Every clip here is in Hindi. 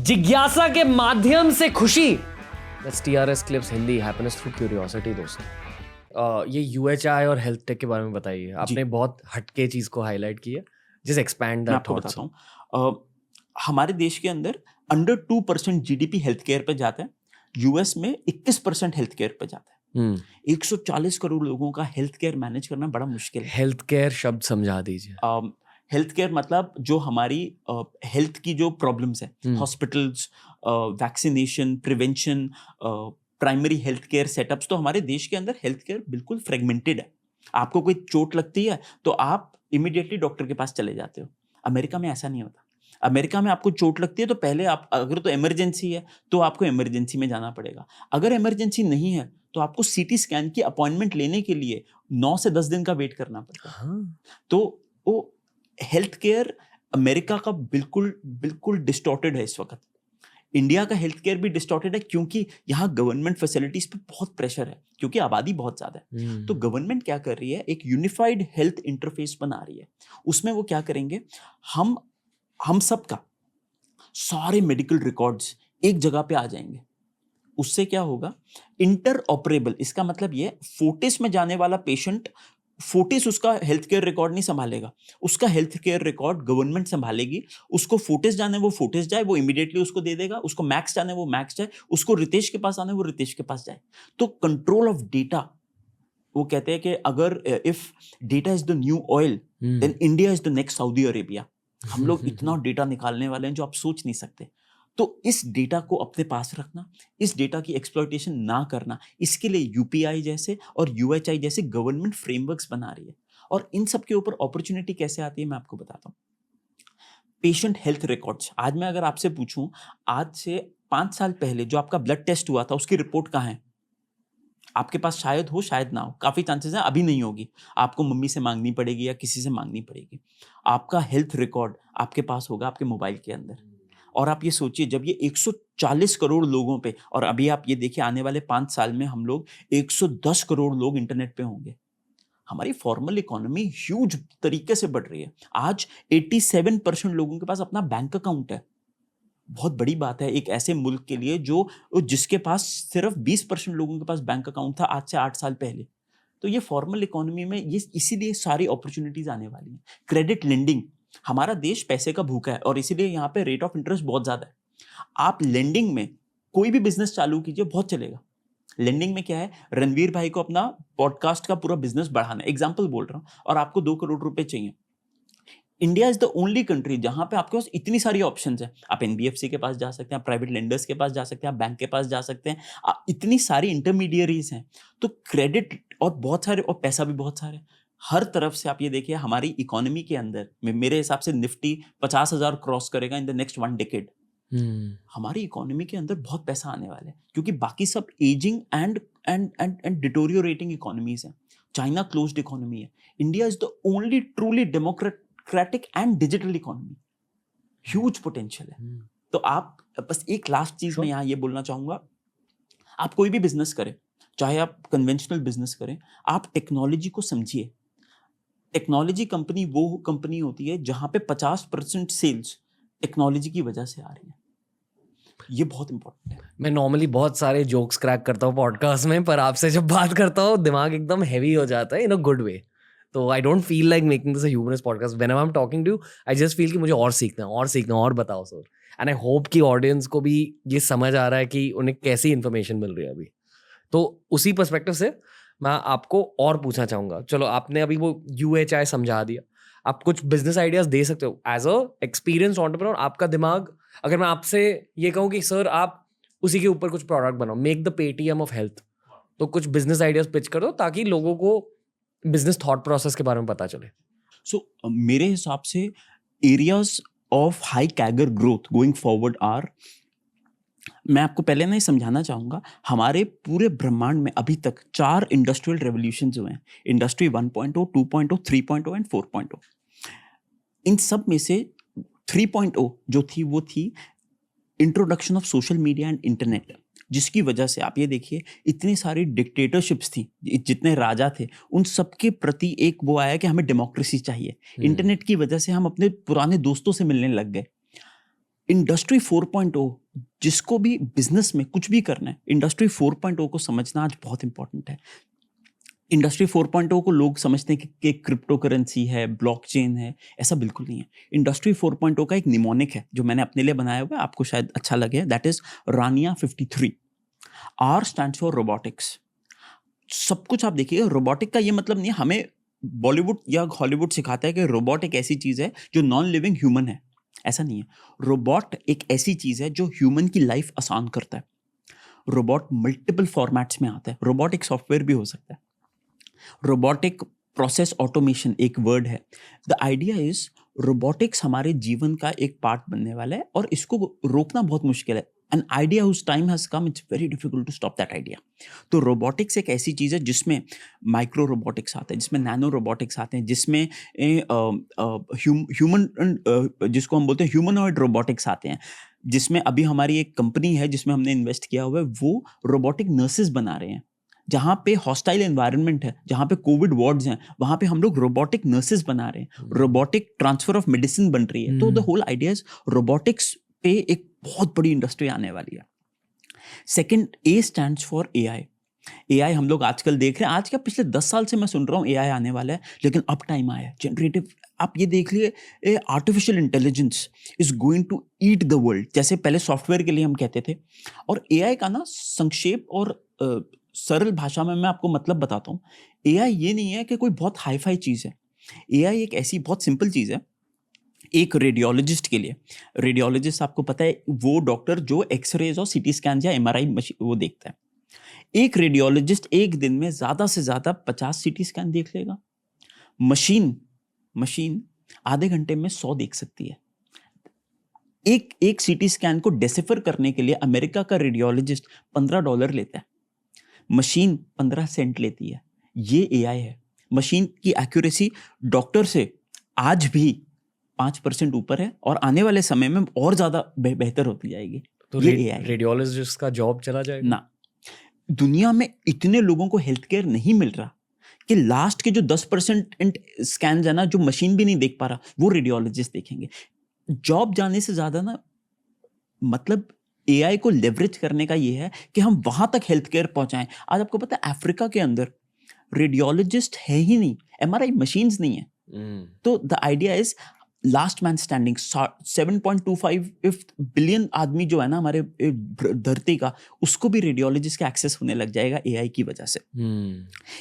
जिज्ञासा के माध्यम से खुशी। That's TRS Clips Hindi, happiness through curiosity. दोस्तों ये UHI और हेल्थ टेक के बारे में बताइए। आपने बहुत हटके चीज को हाईलाइट की है, जिस एक्सपैंड दैट आपको बताता हूँ। हमारे देश के अंदर अंडर 2% जीडीपी हेल्थ केयर पे जाता है। यूएस में 21% हेल्थ केयर पे जाता है। 140 करोड़ लोगों का हेल्थ केयर मैनेज करना बड़ा मुश्किल है। हेल्थ केयर शब्द समझा दीजिए। हेल्थ केयर मतलब जो हमारी हेल्थ की जो प्रॉब्लम्स है, hospitals, vaccination, prevention, primary health care setups. तो हमारे देश के अंदर हेल्थ केयर बिल्कुल फ्रेगमेंटेड है। आपको कोई चोट लगती है तो आप इमीडिएटली डॉक्टर के पास चले जाते हो। अमेरिका में ऐसा नहीं होता। अमेरिका में आपको चोट लगती है तो पहले आप, अगर तो इमरजेंसी है तो आपको इमरजेंसी में जाना पड़ेगा। अगर इमरजेंसी नहीं है तो आपको सीटी स्कैन की अपॉइंटमेंट लेने के लिए 9 से 10 दिन का वेट करना पड़ता है। तो वो हेल्थ केयर अमेरिका का बिल्कुल डिस्टॉर्टेड है इस वक्त। इंडिया का हेल्थ केयर भी डिस्टॉर्टेड है क्योंकि यहाँ गवर्नमेंट फैसिलिटीज पे बहुत प्रेशर है, क्योंकि आबादी बहुत ज्यादा है। तो गवर्नमेंट क्या कर रही है, एक यूनिफाइड हेल्थ इंटरफेस बना रही है। उसमें वो क्या करेंगे, हम सबका सारे मेडिकल रिकॉर्ड्स एक जगह पे आ जाएंगे। उससे क्या होगा, इंटर ऑपरेबल। इसका मतलब ये, फोर्टिस में जाने वाला पेशेंट फोर्टिस उसका हेल्थ केयर रिकॉर्ड नहीं संभालेगा, उसका हेल्थ केयर रिकॉर्ड गवर्नमेंट संभालेगी। उसको फोर्टिस जाने वो फोर्टिस जाए, वो इमीडिएटली उसको दे देगा। उसको मैक्स जाने वो मैक्स जाए, उसको रितेश के पास आने वो रितेश के पास जाए। तो कंट्रोल ऑफ डेटा, वो कहते हैं कि अगर if data is the new oil then India is the next Saudi Arabia. हम लोग इतना डेटा निकालने वाले हैं जो आप सोच नहीं सकते। तो इस डेटा को अपने पास रखना, इस डेटा की एक्सप्लॉयटेशन ना करना, इसके लिए यूपीआई जैसे और यूएचआई जैसे गवर्नमेंट फ्रेमवर्क्स बना रही है। और इन सब के ऊपर अपॉर्चुनिटी कैसे आती है मैं आपको बताता हूँ। पेशेंट हेल्थ रिकॉर्ड्स, आज मैं अगर आपसे पूछूं, आज से 5 साल पहले जो आपका ब्लड टेस्ट हुआ था उसकी रिपोर्ट कहाँ है? आपके पास शायद हो, शायद ना हो, काफी चांसेस हैं अभी नहीं होगी। आपको मम्मी से मांगनी पड़ेगी या किसी से मांगनी पड़ेगी। आपका हेल्थ रिकॉर्ड आपके पास होगा आपके मोबाइल के अंदर। और आप ये सोचिए, जब ये 140 करोड़ लोगों पे, और अभी आप ये देखिए आने वाले 5 साल में हम लोग 110 करोड़ लोग इंटरनेट पे होंगे। हमारी फॉर्मल इकोनॉमी ह्यूज तरीके से बढ़ रही है। आज 87% लोगों के पास अपना बैंक अकाउंट है। बहुत बड़ी बात है एक ऐसे मुल्क के लिए जो जिसके पास सिर्फ 20% लोगों के पास बैंक अकाउंट था आज से 8 साल पहले। तो ये फॉर्मल इकोनॉमी में ये इसीलिए सारी अपॉर्चुनिटीज आने वाली हैं। क्रेडिट लेंडिंग, हमारा देश पैसे का भूखा है और इसीलिए यहाँ पे रेट ऑफ इंटरेस्ट बहुत ज्यादा है। आप लेंडिंग में कोई भी बिजनेस चालू कीजिए, बहुत चलेगा। लेंडिंग में क्या है, रणवीर भाई को अपना पॉडकास्ट का पूरा बिजनेस बढ़ाना है, एग्जाम्पल बोल रहा हूँ, और आपको 2 करोड़ रुपए चाहिए। India is the only country जहां पे आपके पास इतनी सारी ऑप्शंस हैं। आप एनबीएफसी के पास जा सकते हैं, आप प्राइवेट लेंडर्स के पास जा सकते हैं, आप बैंक के पास जा सकते हैं, इतनी सारी इंटरमीडियरीज हैं। तो क्रेडिट और बहुत सारे, और पैसा भी बहुत सारे हर तरफ से। आप ये देखिए हमारी इकोनॉमी के अंदर मेरे हिसाब से निफ्टी 50,000 क्रॉस करेगा इन द नेक्स्ट 1 डेकेड। हमारी इकोनॉमी के अंदर बहुत पैसा आने वाला है क्योंकि बाकी सब एजिंग एंड डिटोरियोरेटिंग इकोनॉमीज हैं। चाइना क्लोज्ड इकोनॉमी है। India is the only truly democratic and digital economy. Huge potential है। तो आप बस एक लास्ट चीज मैं यहाँ ये बोलना चाहूंगा, आप कोई भी बिजनेस करें, चाहे आप कन्वेंशनल बिजनेस करें, आप टेक्नोलॉजी को समझिए। टेक्नोलॉजी कंपनी वो कंपनी होती है जहां पे 50% सेल्स टेक्नोलॉजी की वजह से आ रही है। ये बहुत इंपॉर्टेंट है। मैं नॉर्मली बहुत सारे जोक्स क्रैक करता हूँ पॉडकास्ट में, पर आपसे जब बात करता हूँ दिमाग एकदम हैवी हो जाता है इन अ गुड वे। तो I don't feel like making this a humorous podcast. Whenever I am talking to, I just feel कि मुझे और सीखना और बताओ सर। एंड आई होप कि ऑडियंस को भी ये समझ आ रहा है कि उन्हें कैसी इन्फॉर्मेशन मिल रही है अभी। तो उसी पर्सपेक्टिव से मैं आपको और पूछना चाहूँगा। चलो आपने अभी वो UHI समझा दिया, आप कुछ बिजनेस आइडियाज दे सकते हो एज अ एक्सपीरियंस एंटरप्रेन्योर। आपका दिमाग, अगर मैं आपसे ये कहूँ कि सर आप उसी के ऊपर कुछ प्रोडक्ट बनाओ, make the Paytm of health, तो कुछ बिजनेस आइडियाज पिच कर दो ताकि लोगों को बिजनेस थॉट प्रोसेस के बारे में पता चले। सो मेरे हिसाब से areas of high CAGR growth going forward are, मैं आपको पहले ना समझाना चाहूंगा, हमारे पूरे ब्रह्मांड में अभी तक 4 इंडस्ट्रियल रेवोल्यूशंस हुए हैं। Industry 1.0, 2.0, 3.0 and 4.0। इन सब में से 3.0 जो थी वो थी introduction of social media and internet, जिसकी वजह से आप ये देखिए इतनी सारी डिक्टेटरशिप्स थी, जितने राजा थे उन सबके प्रति एक वो आया कि हमें डेमोक्रेसी चाहिए। इंटरनेट की वजह से हम अपने पुराने दोस्तों से मिलने लग गए। इंडस्ट्री 4.0, जिसको भी बिजनेस में कुछ भी करना है, इंडस्ट्री 4.0 को समझना आज बहुत इंपॉर्टेंट है। इंडस्ट्री 4.0 को लोग समझते हैं कि क्रिप्टो करेंसी है, ब्लॉकचेन है, ऐसा बिल्कुल नहीं है। इंडस्ट्री 4.0 का एक निमोनिक है जो मैंने अपने लिए बनाया हुआ है, आपको शायद अच्छा लगे, दैट इज रानिया 53। R stands for robotics. सब कुछ आप देखिए, रोबोटिक का ये मतलब नहीं है हमें बॉलीवुड या हॉलीवुड सिखाता है कि रोबोट एक ऐसी चीज है जो नॉन लिविंग ह्यूमन है, ऐसा नहीं है। रोबोट एक ऐसी चीज है जो ह्यूमन की लाइफ आसान करता है। रोबोट मल्टीपल फॉर्मेट्स में आता है, रोबोट एक सॉफ्टवेयर भी हो सकता है। रोबोटिक प्रोसेस ऑटोमेशन एक वर्ड है। द आइडिया इज रोबोटिक्स हमारे जीवन का एक पार्ट बनने वाला है और इसको रोकना बहुत मुश्किल है। An idea whose time has come, it's very difficult to stop that idea. तो रोबोटिक्स एक ऐसी चीज़ है जिसमें माइक्रो रोबोटिक्स आते हैं, जिसमें नैनो रोबोटिक्स आते हैं, जिसमें ह्यूमन जिसको हम बोलते हैं ह्यूमनॉइड रोबोटिक्स आते हैं, जिसमें अभी हमारी एक कंपनी है जिसमें हमने इन्वेस्ट किया हुआ है, वो रोबोटिक नर्सेज बना रहे हैं। जहाँ पे हॉस्टाइल एनवायरनमेंट है, जहाँ पे कोविड वार्ड्स हैं, वहाँ पे हम लोग रोबोटिक नर्सेज बना रहे हैं, रोबोटिक ट्रांसफर ऑफ मेडिसिन बन रही है। तो the whole idea is robotics पे एक बहुत बड़ी इंडस्ट्री आने वाली है। Second, A stands for AI. AI हम लोग आजकल देख रहे हैं, आज क्या पिछले 10 साल से मैं सुन रहा हूँ एआई आने वाला है, लेकिन अब टाइम आया है। जनरेटिव, आप ये देख लिए, artificial intelligence is going to eat the world. जैसे पहले सॉफ्टवेयर के लिए हम कहते थे, और एआई का ना संक्षेप और सरल भाषा में मैं आपको मतलब बताता हूँ। एआई ये नहीं है कि कोई बहुत हाई फाई चीज़ है। एआई एक ऐसी बहुत सिंपल चीज़ है। एक रेडियोलॉजिस्ट के लिए, रेडियोलॉजिस्ट आपको पता है वो डॉक्टर जो एक्सरेज और सीटी स्कैन या एमआरआई मशीन वो देखता है। एक रेडियोलॉजिस्ट एक दिन में ज़्यादा से ज़्यादा 50 सीटी स्कैन देख लेगा। मशीन आधे घंटे में 100 देख सकती है। एक सीटी स्कैन को डेसिफर करने के लिए अमेरिका का रेडियोलॉजिस्ट $15 लेता है, मशीन 15 सेंट लेती है। ये एआई है। मशीन की एक्यूरेसी डॉक्टर से आज भी 5% ऊपर है और आने वाले समय में और ज्यादा बेहतर होती जाएगी। तो ये एआई रेडियोलॉजिस्ट का जॉब चला जाएगा ना। दुनिया में इतने लोगों को हेल्थ केयर नहीं मिल रहा कि लास्ट के जो 10% स्कैन है ना, जो मशीन भी नहीं देख पा रहा, वो रेडियोलॉजिस्ट देखेंगे। जॉब जाने से ज्यादा ना, मतलब एआई को लेवरेज करने का ये है कि हम वहां तक हेल्थ केयर पहुंचाएं। आज आपको पता है अफ्रीका के अंदर रेडियोलॉजिस्ट है ही नहीं, एमआरआई मशीन्स नहीं है। तो the idea is last man standing. 7.25 billion आदमी जो है ना हमारे धरती का, उसको भी रेडियोलॉजिस्ट का एक्सेस होने लग जाएगा एआई की वजह से।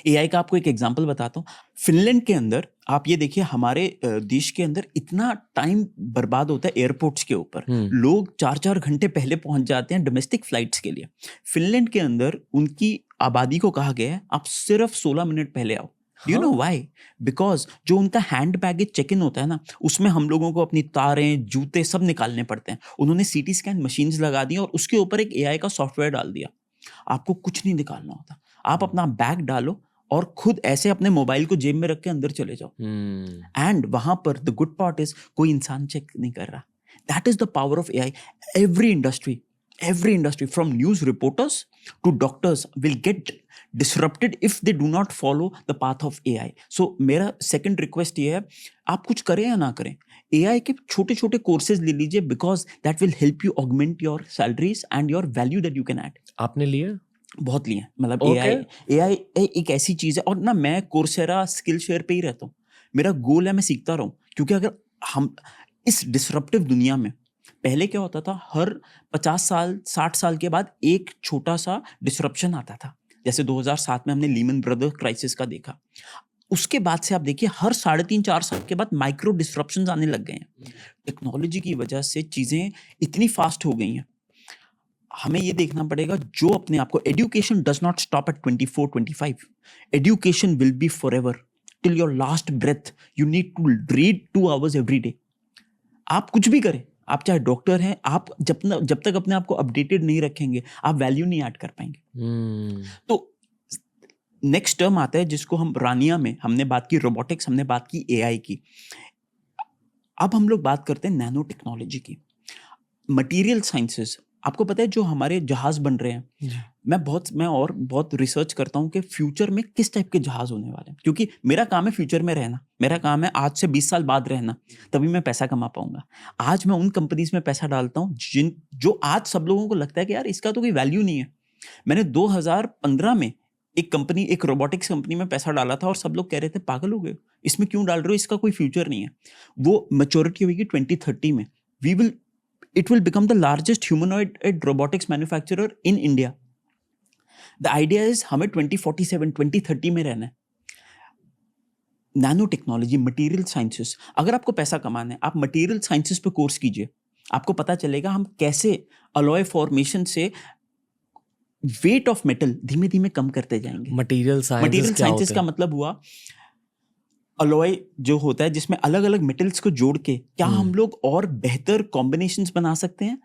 एआई का आपको एक एग्जांपल बताता हूँ। फिनलैंड के अंदर आप ये देखिए, हमारे देश के अंदर इतना टाइम बर्बाद होता है एयरपोर्ट्स के ऊपर। लोग 4-4 घंटे पहले पहुंच जाते हैं डोमेस्टिक फ्लाइट्स के लिए। फिनलैंड के अंदर उनकी आबादी को कहा गया है आप सिर्फ 16 मिनट पहले आओ। Do you know why? Because जो उनका हैंड बैगेज चेक इन होता है ना, उसमें हम लोगों को अपनी तारें, जूते सब निकालने पड़ते हैं। उन्होंने सीटी स्कैन मशीन्स लगा दी और उसके ऊपर एक एआई का सॉफ्टवेयर डाल दिया। आपको कुछ नहीं निकालना होता, आप अपना बैग डालो और खुद ऐसे अपने मोबाइल को जेब में रख के अंदर चले जाओ। एंड वहां पर द गुड पार्ट इज कोई इंसान चेक नहीं कर रहा। That is the power of AI. every industry from news reporters to doctors will get disrupted if they do not follow the path of AI. So मेरा second request ये है, आप कुछ करें या ना करें, AI के छोटे छोटे कोर्सेज ले लीजिए, because that will help you augment your salaries and your value that you can add. आपने लिए? बहुत लिए, मतलब AI एक ऐसी चीज है। और ना मैं कोर्सेरा स्किल शेयर पे ही रहता हूँ। मेरा गोल है मैं सीखता रहूं, क्योंकि अगर हम इस डिसरप्टिव दुनिया में, पहले क्या होता था, हर 50 साल 60 साल के बाद एक छोटा सा डिसरप्शन आता था। जैसे 2007 में हमने लीमन ब्रदर्स क्राइसिस का देखा। उसके बाद से आप देखिए हर 3.5-4 साल के बाद माइक्रो डिसरप्शंस आने लग गए हैं। टेक्नोलॉजी की वजह से चीजें इतनी फास्ट हो गई हैं। हमें ये देखना पड़ेगा, जो अपने आप को, education does not stop at 24-25। Education will be forever till your last breath. You need to read 2 hours every day. आप कुछ भी करें, आप चाहे डॉक्टर हैं, आप जब तक अपने आप को अपडेटेड नहीं रखेंगे, आप वैल्यू नहीं ऐड कर पाएंगे। तो नेक्स्ट टर्म आता है जिसको हम रानिया में, हमने बात की रोबोटिक्स, हमने बात की एआई की। अब हम लोग बात करते हैं नैनो टेक्नोलॉजी की। मटीरियल साइंसेस, आपको पता है जो हमारे जहाज बन रहे हैं, मैं बहुत रिसर्च करता हूँ कि फ्यूचर में किस टाइप के जहाज होने वाले हैं, क्योंकि मेरा काम है फ्यूचर में रहना, मेरा काम है आज से 20 साल बाद रहना, तभी मैं पैसा कमा पाऊंगा। आज मैं उन कंपनीज में पैसा डालता हूँ जो आज सब लोगों को लगता है कि यार इसका तो कोई वैल्यू नहीं है। मैंने 2015 में एक रोबोटिक्स कंपनी में पैसा डाला था और सब लोग कह रहे थे पागल हो गए, इसमें क्यों डाल रहे हो, इसका कोई फ्यूचर नहीं है। वो मैच्योरिटी होगी 2030 में, it will become the largest humanoid robotics manufacturer in India. The idea is हमें 2047 2030 में रहना है। नैनो टेक्नोलॉजी, मटेरियल साइंसेस, अगर आपको पैसा कमाना है आप मटेरियल साइंसेस पे कोर्स कीजिए, आपको पता चलेगा हम कैसे अलॉय फॉर्मेशन से वेट ऑफ मेटल धीमे धीमे कम करते जाएंगे। मटेरियल साइंसेस का मतलब हुआ अलॉय जो होता है जिसमें अलग अलग मेटल्स को जोड़ के क्या हम लोग और बेहतर कॉम्बिनेशंस बना सकते हैं,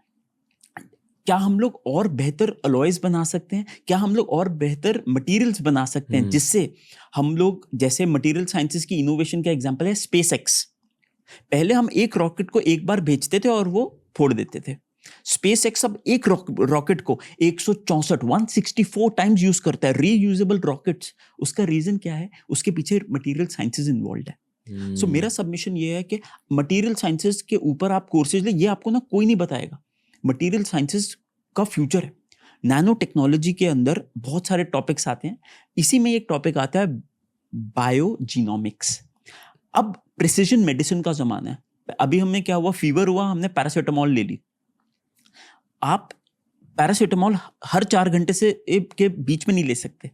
क्या हम लोग और बेहतर अलॉयज बना सकते हैं, क्या हम लोग और बेहतर मटेरियल्स बना सकते हैं, जिससे हम लोग, जैसे मटेरियल साइंसेस की इनोवेशन का एग्जांपल है स्पेसएक्स। पहले हम एक रॉकेट को एक बार भेजते थे और वो फोड़ देते थे। स्पेसएक्स अब एक रॉकेट को 164 टाइम्स यूज करता है, रीयूजेबल रॉकेट्स। उसका रीजन क्या है, उसके पीछे मटेरियल साइंसेस इन्वॉल्व है। सो मेरा सबमिशन ये है कि मटेरियल साइंसेस के ऊपर आप कोर्सेज ले, ये आपको ना कोई नहीं बताएगा। मटेरियल साइंसेस का फ्यूचर है। नैनो टेक्नोलॉजी के अंदर बहुत सारे टॉपिक्स आते हैं, इसी में एक टॉपिक आता है बायोजीनोमिक्स। अब प्रिसिजन मेडिसिन का जमाना है। अभी हमें क्या हुआ, फीवर हुआ, हमने पैरासीटामोल ले ली। आप पैरासीटामोल हर 4 घंटे से के बीच में नहीं ले सकते।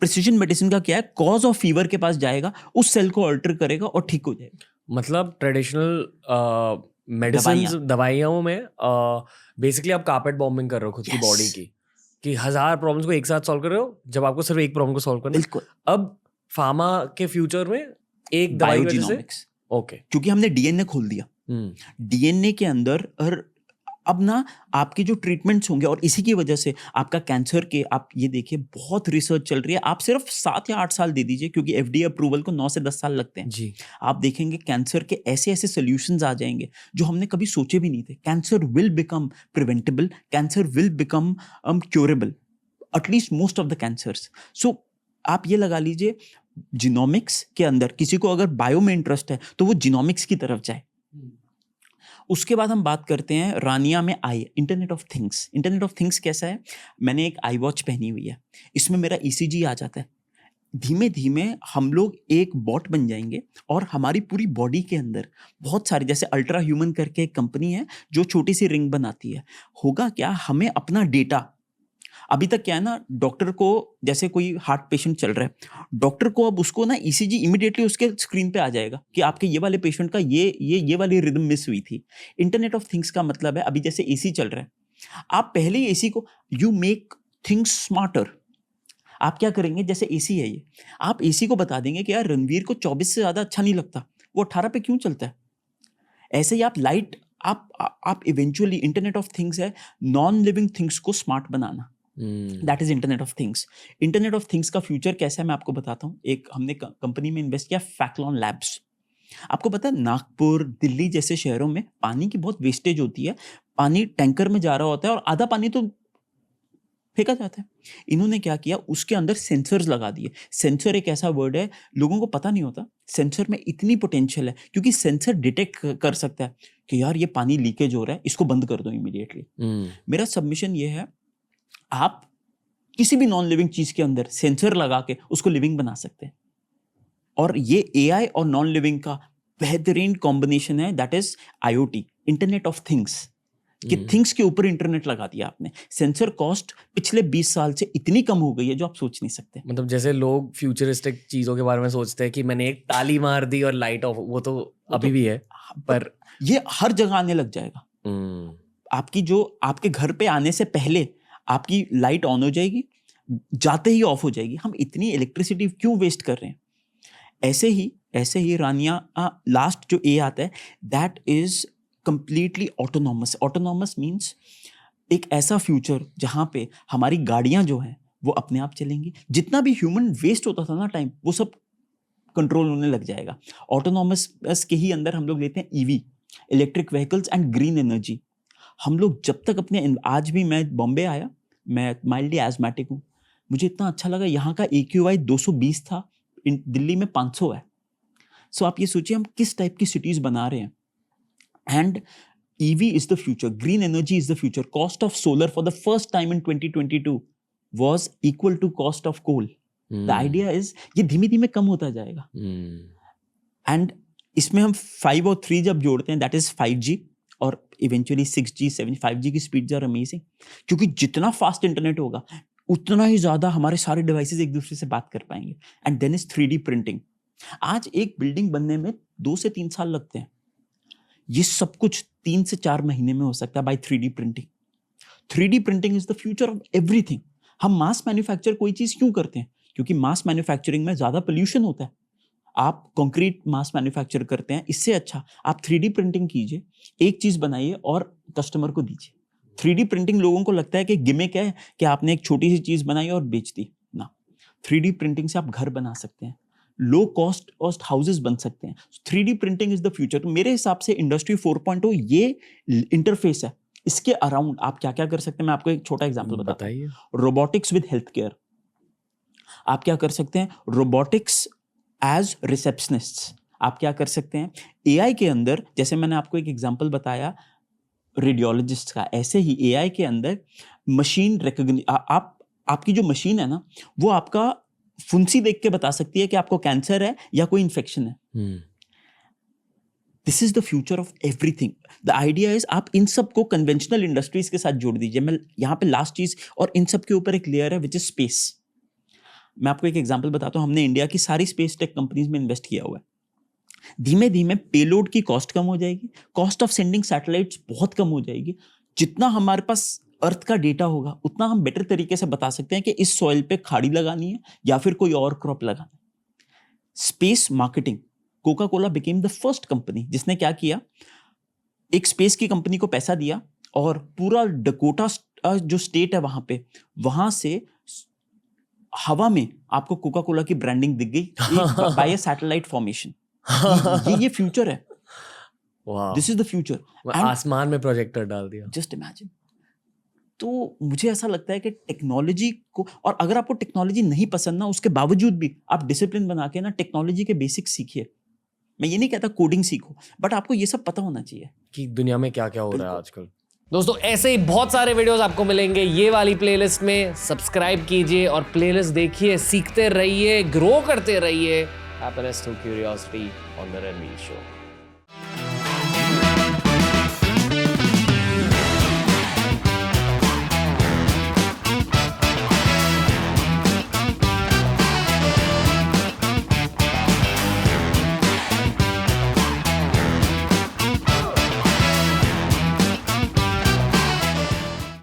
प्रिसिजन मेडिसिन का क्या है, कॉज ऑफ फीवर के पास जाएगा, उस सेल को अल्टर करेगा और ठीक हो जाएगा। मतलब ट्रेडिशनल मेडिसिन दवाइयों में बेसिकली आप कार्पेट बॉम्बिंग कर रहे हो खुद की बॉडी की, कि 1000 प्रॉब्लम्स को एक साथ सॉल्व कर रहे हो, जब आपको सिर्फ एक प्रॉब्लम को सॉल्व करना है। अब फार्मा के फ्यूचर में एक दवाई की वजह से, ओके, क्योंकि हमने डीएनए खोल दिया। डीएनए के अंदर अब ना आपके जो ट्रीटमेंट्स होंगे, और इसी की वजह से आपका कैंसर के, आप ये देखिए बहुत रिसर्च चल रही है। आप सिर्फ 7 या 8 साल दे दीजिए, क्योंकि एफडीए अप्रूवल को 9 से 10 साल लगते हैं जी। आप देखेंगे कैंसर के ऐसे ऐसे सोल्यूशंस आ जाएंगे जो हमने कभी सोचे भी नहीं थे। Cancer will become preventable, cancer will become curable, at least most of the cancers. So आप ये लगा लीजिए, जीनोमिक्स के अंदर किसी को अगर बायो में इंटरेस्ट है तो वो जीनोमिक्स की तरफ जाए। उसके बाद हम बात करते हैं रानिया में internet of things. Internet of things कैसा है, मैंने एक आई वॉच पहनी हुई है, इसमें मेरा ईसीजी आ जाता है। धीमे धीमे हम लोग एक बॉट बन जाएंगे और हमारी पूरी बॉडी के अंदर बहुत सारे, जैसे अल्ट्रा ह्यूमन करके एक कंपनी है जो छोटी सी रिंग बनाती है। होगा क्या, हमें अपना डेटा, अभी तक क्या है ना, डॉक्टर को, जैसे कोई हार्ट पेशेंट चल रहा है, डॉक्टर को अब उसको ना ईसीजी इमीडिएटली उसके स्क्रीन पे आ जाएगा कि आपके ये वाले पेशेंट का ये वाली रिदम मिस हुई थी। इंटरनेट ऑफ थिंग्स का मतलब है, अभी जैसे एसी चल रहा है, आप पहले ही एसी को, यू मेक थिंग्स स्मार्टर। आप क्या करेंगे, जैसे एसी है ये, आप एसी को बता देंगे कि यार रणवीर को 24 से ज्यादा अच्छा नहीं लगता, वो 18 पे क्यों चलता है। ऐसे ही आप लाइट, आप इवेंचुअली, इंटरनेट ऑफ थिंग्स है नॉन लिविंग थिंग्स को smart banana. That is internet of things. Internet of things का फ्यूचर कैसा है मैं आपको बताता हूँ। एक हमने कंपनी में इन्वेस्ट किया, फैक्लॉन लैब्स। आपको पता है नागपुर, दिल्ली जैसे शहरों में पानी की बहुत वेस्टेज होती है। पानी टैंकर में जा रहा होता है और आधा पानी तो फेंका जाता है। इन्होंने क्या किया, उसके अंदर सेंसर्स लगा दिए। सेंसर एक ऐसा वर्ड है, लोगों को पता नहीं होता, सेंसर में इतनी पोटेंशियल है, क्योंकि सेंसर डिटेक्ट कर सकता है कि यार ये पानी लीकेज हो रहा है, इसको बंद कर दो इमीडिएटली। मेरा सबमिशन ये है, आप किसी भी नॉन लिविंग चीज के अंदर सेंसर लगा के उसको लिविंग बना सकते हैं। और ये एआई और नॉन लिविंग का बेहतरीन कॉम्बिनेशन है, that is IoT, internet of things. कि थिंग्स के ऊपर इंटरनेट लगा दिया आपने। सेंसर कॉस्ट पिछले 20 साल से इतनी कम हो गई है जो आप सोच नहीं सकते। मतलब जैसे लोग फ्यूचरिस्टिक चीजों के बारे में सोचते हैं कि मैंने एक ताली मार दी और लाइट ऑफ, वो तो अभी भी है, पर ये हर जगह आने लग जाएगा। आपकी जो, आपके घर पे आने से पहले आपकी लाइट ऑन हो जाएगी, जाते ही ऑफ हो जाएगी। हम इतनी इलेक्ट्रिसिटी क्यों वेस्ट कर रहे हैं। ऐसे ही रानिया, लास्ट जो ए आता है, that is completely autonomous. Autonomous means एक ऐसा फ्यूचर जहां पे हमारी गाड़ियां जो हैं वो अपने आप चलेंगी। जितना भी ह्यूमन वेस्ट होता था ना टाइम, वो सब कंट्रोल होने लग जाएगा। ऑटोनॉमस के ही अंदर हम लोग लेते हैं EV, electric vehicles and green energy. हम लोग जब तक अपने, आज भी मैं बॉम्बे आया, मैं माइल्डली एजमेटिक हूँ, मुझे इतना अच्छा लगा, यहाँ का AQI 220 था, दिल्ली में 500 है। सो आप ये सोचिए हम किस टाइप की सिटीज बना रहे हैं। And EV is the future, green energy is the future. Cost of solar for the first time in 2022 was equal to cost of coal. The idea is ये धीमे धीमे कम होता जाएगा। एंड इसमें हम 5 और 3 जब जोड़ते हैं, दैट इज 5G और इवेंचुअली 6G 7 5G की स्पीड्स आर अमेजिंग, क्योंकि जितना फास्ट इंटरनेट होगा उतना ही ज्यादा हमारे सारे डिवाइसेस एक दूसरे से बात कर पाएंगे। And then is 3D printing. आज एक बिल्डिंग बनने में 2 से 3 साल लगते हैं, ये सब कुछ 3 से 4 महीने में हो सकता है by 3D printing. 3D printing is the future of everything. हम मास मैन्युफैक्चर कोई चीज क्यों करते हैं? क्योंकि मास मैन्युफैक्चरिंग में ज्यादा पोल्यूशन होता है। आप कंक्रीट मास मैन्युफैक्चर करते हैं, इससे अच्छा आप 3D प्रिंटिंग कीजिए, एक चीज बनाइए और कस्टमर को दीजिए। 3D प्रिंटिंग लोगों को लगता है कि गिमिक है कि आपने एक छोटी सी चीज बनाई और बेच दी ना। 3D प्रिंटिंग से आप घर बना सकते हैं, लो कॉस्ट हाउसेस बन सकते हैं। 3D printing is the future. तो मेरे हिसाब से इंडस्ट्री 4.0 ये इंटरफेस है। इसके अराउंड आप क्या क्या कर सकते हैं, मैं आपको एक छोटा एग्जांपल बताता हूं। Robotics with health care. आप क्या कर सकते हैं? Robotics as receptionist. आप क्या कर सकते हैं? AI के अंदर, जैसे मैंने आपको एक एग्जांपल बताया रेडियोलॉजिस्ट का, ऐसे ही AI के अंदर मशीन रिकॉग्निशन। आपकी जो मशीन है ना, वो आपका फुंसी देख के बता सकती है कि आपको कैंसर है या कोई इन्फेक्शन है। This is the future of everything. The idea is आप इन सब को कन्वेंशनल इंडस्ट्रीज के साथ जोड़ दीजिए। मैं यहाँ पे लास्ट चीज, और इन सब के ऊपर एक लेयर है विच इज स्पेस। मैं आपको एक एग्जांपल बताता हूँ। हमने इंडिया की सारी स्पेस टेक कंपनीज में इन्वेस्ट किया हुआ है। धीमे धीमे पेलोड की कॉस्ट कम हो जाएगी, कॉस्ट ऑफ सेंडिंग सैटेलाइट्स बहुत कम हो जाएगी। जितना हमारे पास अर्थ का डेटा होगा उतना हम बेटर तरीके से बता सकते हैं कि इस सॉइल पे खाड़ी लगानी है या फिर कोई और क्रॉप लगाना है। Space marketing. Coca Cola became the first company जिसने क्या किया, एक स्पेस की कंपनी को पैसा दिया और पूरा डकोटा जो स्टेट है वहां से हवा में आपको कोका कोला की ब्रांडिंग दिख गई बाय अ सैटेलाइट फॉर्मेशन। ये फ्यूचर है। This is the future. आसमान में प्रोजेक्टर डाल दिया, जस्ट इमेजिन। तो मुझे ऐसा लगता है कि टेक्नोलॉजी को, और अगर आपको टेक्नोलॉजी नहीं पसंद ना, उसके बावजूद भी आप डिसिप्लिन बना के ना टेक्नोलॉजी के बेसिक्स सीखिए। मैं ये नहीं कहता कोडिंग सीखो, बट आपको ये सब पता होना चाहिए कि दुनिया में क्या क्या हो रहा है आजकल। दोस्तों ऐसे ही बहुत सारे वीडियोस आपको मिलेंगे ये वाली प्लेलिस्ट में। सब्सक्राइब कीजिए और प्लेलिस्ट देखिए, सीखते रहिए, ग्रो करते रहिए। Happiness through curiosity on the Ranveer show.